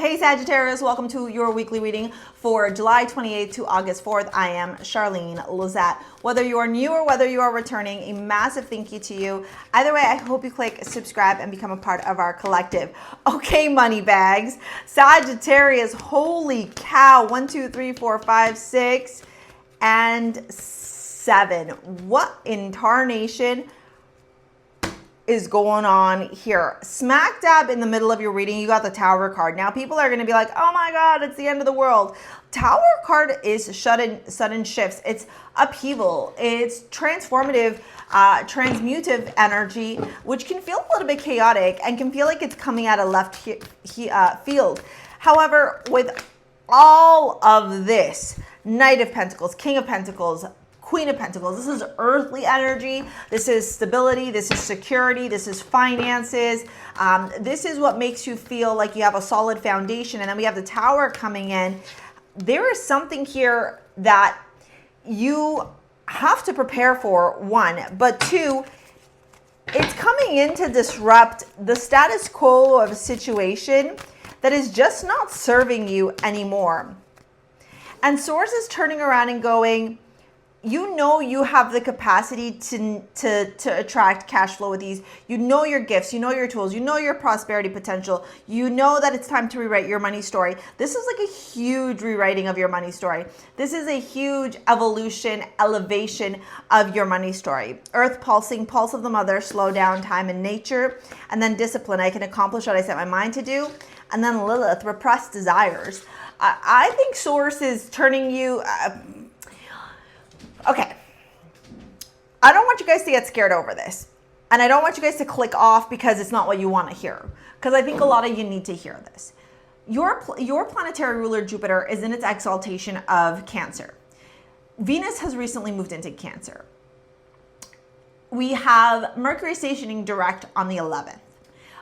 Hey Sagittarius, welcome to your weekly reading for July 28th to August 4th. I am Charlene Lizette. Whether you are new or whether you are returning, a massive thank you to you. Either way, I hope you click subscribe and become a part of our collective. Okay, money bags. Sagittarius, holy cow. 1, 2, 3, 4, 5, 6, and 7. What in tarnation is going on here? Smack dab in the middle of your reading, you got the Tower card. Now people are going to be like, oh my god, it's the end of the world. Tower card is sudden shifts. It's upheaval. It's transformative, transmutive energy, which can feel a little bit chaotic and can feel like it's coming out of left field. However, with all of this, Knight of Pentacles, King of Pentacles, Queen of Pentacles, this is earthly energy, this is stability, this is security, this is finances, this is what makes you feel like you have a solid foundation. And then we have the Tower coming in. There is something here that you have to prepare for, one, but two, it's coming in to disrupt the status quo of a situation that is just not serving you anymore. And Source is turning around and going, you know you have the capacity to attract cash flow with these. You know your gifts, you know your tools, you know your prosperity potential. You know that it's time to rewrite your money story. This is like a huge rewriting of your money story. This is a huge evolution, elevation of your money story. Earth pulsing, pulse of the mother, slow down, time and nature, and then discipline. I can accomplish what I set my mind to do. And then Lilith, repressed desires. I think Source is turning you... Okay, I don't want you guys to get scared over this. And I don't want you guys to click off because it's not what you want to hear. Because I think a lot of you need to hear this. Your planetary ruler, Jupiter, is in its exaltation of Cancer. Venus has recently moved into Cancer. We have Mercury stationing direct on the 11th.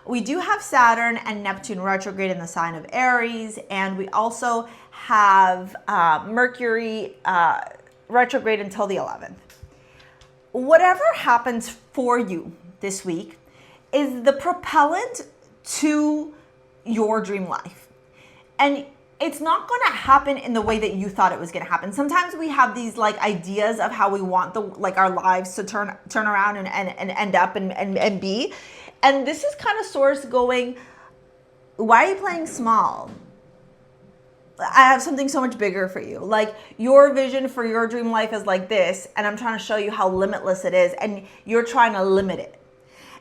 We do have Saturn and Neptune retrograde in the sign of Aries. And we also have Mercury... retrograde until the 11th. Whatever happens for you this week is the propellant to your dream life. And it's not going to happen in the way that you thought it was going to happen. Sometimes we have these like ideas of how we want our lives to turn around and end up and be. And this is kind of Source going, why are you playing small? I have something so much bigger for you. Like, your vision for your dream life is like this, and I'm trying to show you how limitless it is, and you're trying to limit it.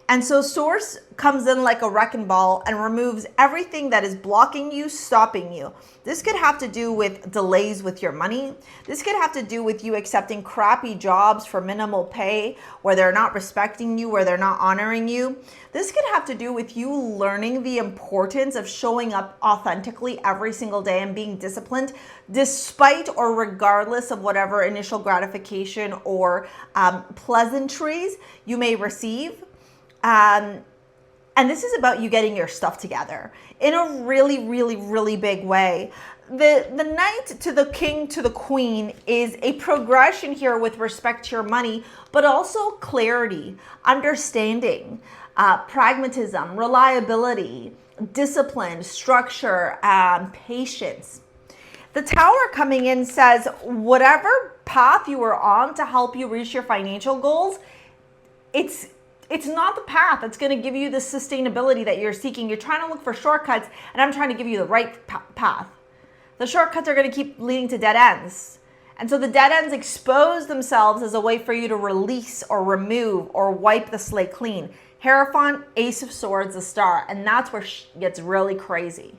And so Source comes in like a wrecking ball and removes everything that is blocking you, stopping you. This could have to do with delays with your money. This could have to do with you accepting crappy jobs for minimal pay, where they're not respecting you, where they're not honoring you. This could have to do with you learning the importance of showing up authentically every single day and being disciplined, despite or regardless of whatever initial gratification or pleasantries you may receive. And this is about you getting your stuff together in a really, really, really big way. The Knight to the King to the Queen is a progression here with respect to your money, but also clarity, understanding, pragmatism, reliability, discipline, structure, patience. The Tower coming in says whatever path you are on to help you reach your financial goals, it's not the path that's going to give you the sustainability that you're seeking. You're trying to look for shortcuts, and I'm trying to give you the right path. The shortcuts are going to keep leading to dead ends. And so the dead ends expose themselves as a way for you to release or remove or wipe the slate clean. Hierophant, Ace of Swords, the Star. And that's where it gets really crazy.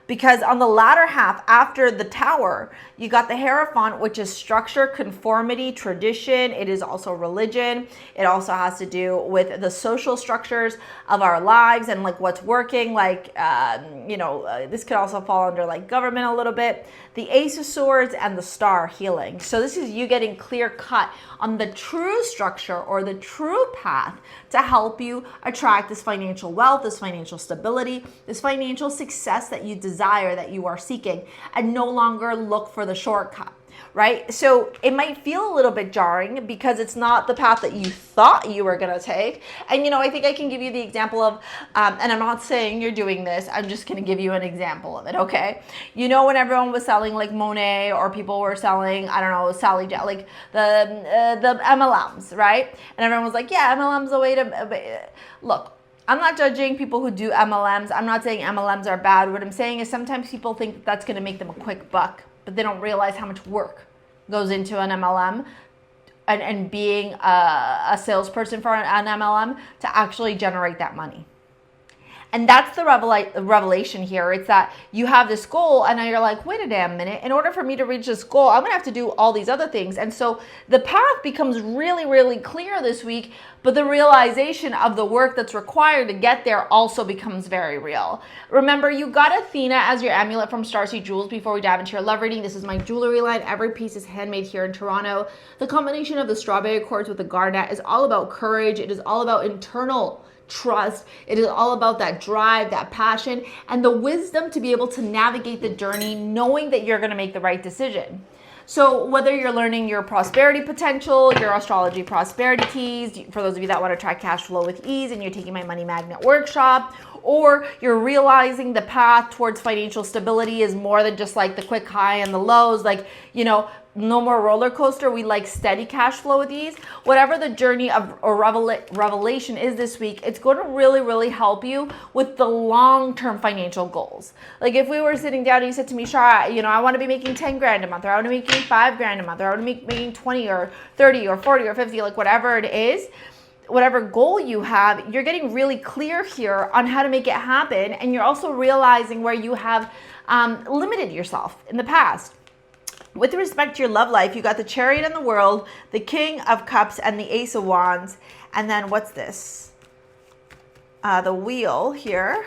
Because on the latter half, after the Tower, you got the Hierophant, which is structure, conformity, tradition. It is also religion. It also has to do with the social structures of our lives and like what's working. Like, this could also fall under like government a little bit. The Ace of Swords and the Star, healing. So this is you getting clear cut on the true structure or the true path to help you attract this financial wealth, this financial stability, this financial success that you desire desire that you are seeking and no longer look for the shortcut, right? So it might feel a little bit jarring because it's not the path that you thought you were going to take. And, you know, I think I can give you the example of, and I'm not saying you're doing this, I'm just going to give you an example of it, okay? You know, when everyone was selling like Monet, or people were selling, I don't know, like the MLMs, right? And everyone was like, yeah, MLM's a way to, look, I'm not judging people who do MLMs. I'm not saying MLMs are bad. What I'm saying is sometimes people think that's going to make them a quick buck, but they don't realize how much work goes into an MLM and being a salesperson for an MLM to actually generate that money. And that's the revelation here. It's that you have this goal and now you're like, wait a damn minute. In order for me to reach this goal, I'm going to have to do all these other things. And so the path becomes really, really clear this week, but the realization of the work that's required to get there also becomes very real. Remember, you got Athena as your amulet from StarSea Jewels. Before we dive into your love reading, this is my jewelry line. Every piece is handmade here in Toronto. The combination of the strawberry quartz with the garnet is all about courage. It is all about internal trust. It is all about that drive, that passion, and the wisdom to be able to navigate the journey, knowing that you're going to make the right decision. So whether you're learning your prosperity potential, your astrology prosperity keys, for those of you that want to track cash flow with ease and you're taking my money magnet workshop, or you're realizing the path towards financial stability is more than just like the quick high and the lows, like, you know, no more roller coaster, we like steady cash flow with ease. Whatever the journey of or revelation is this week, it's going to really, really help you with the long-term financial goals. Like if we were sitting down and you said to me, Shara, you know, I want to be making 10 grand a month, or I want to be making 5 grand a month, or I want to be making 20 or 30 or 40 or 50, like whatever it is, whatever goal you have, you're getting really clear here on how to make it happen. And you're also realizing where you have limited yourself in the past. With respect to your love life, you got the Chariot in the World, the King of Cups, and the Ace of Wands. And then what's this? The Wheel here.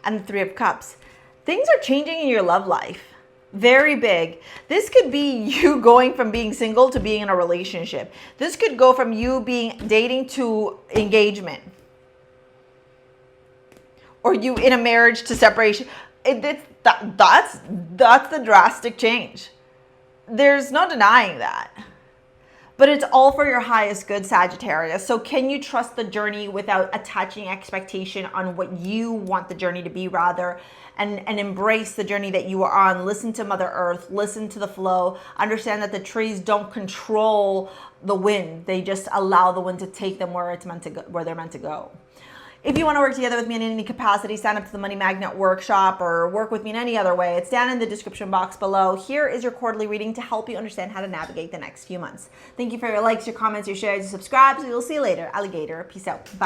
And the Three of Cups. Things are changing in your love life. Very big. This could be you going from being single to being in a relationship. This could go from you being dating to engagement. Or you in a marriage to separation. That's the drastic change. There's no denying that. But it's all for your highest good, Sagittarius. So can you trust the journey without attaching expectation on what you want the journey to be, rather, and embrace the journey that you are on? Listen to Mother Earth, listen to the flow, understand that the trees don't control the wind. They just allow the wind to take them where it's meant to go, where they're meant to go. If you want to work together with me in any capacity, sign up to the Money Magnet Workshop or work with me in any other way. It's down in the description box below. Here is your quarterly reading to help you understand how to navigate the next few months. Thank you for your likes, your comments, your shares, your subscribes. We will see you later. Alligator. Peace out. Bye.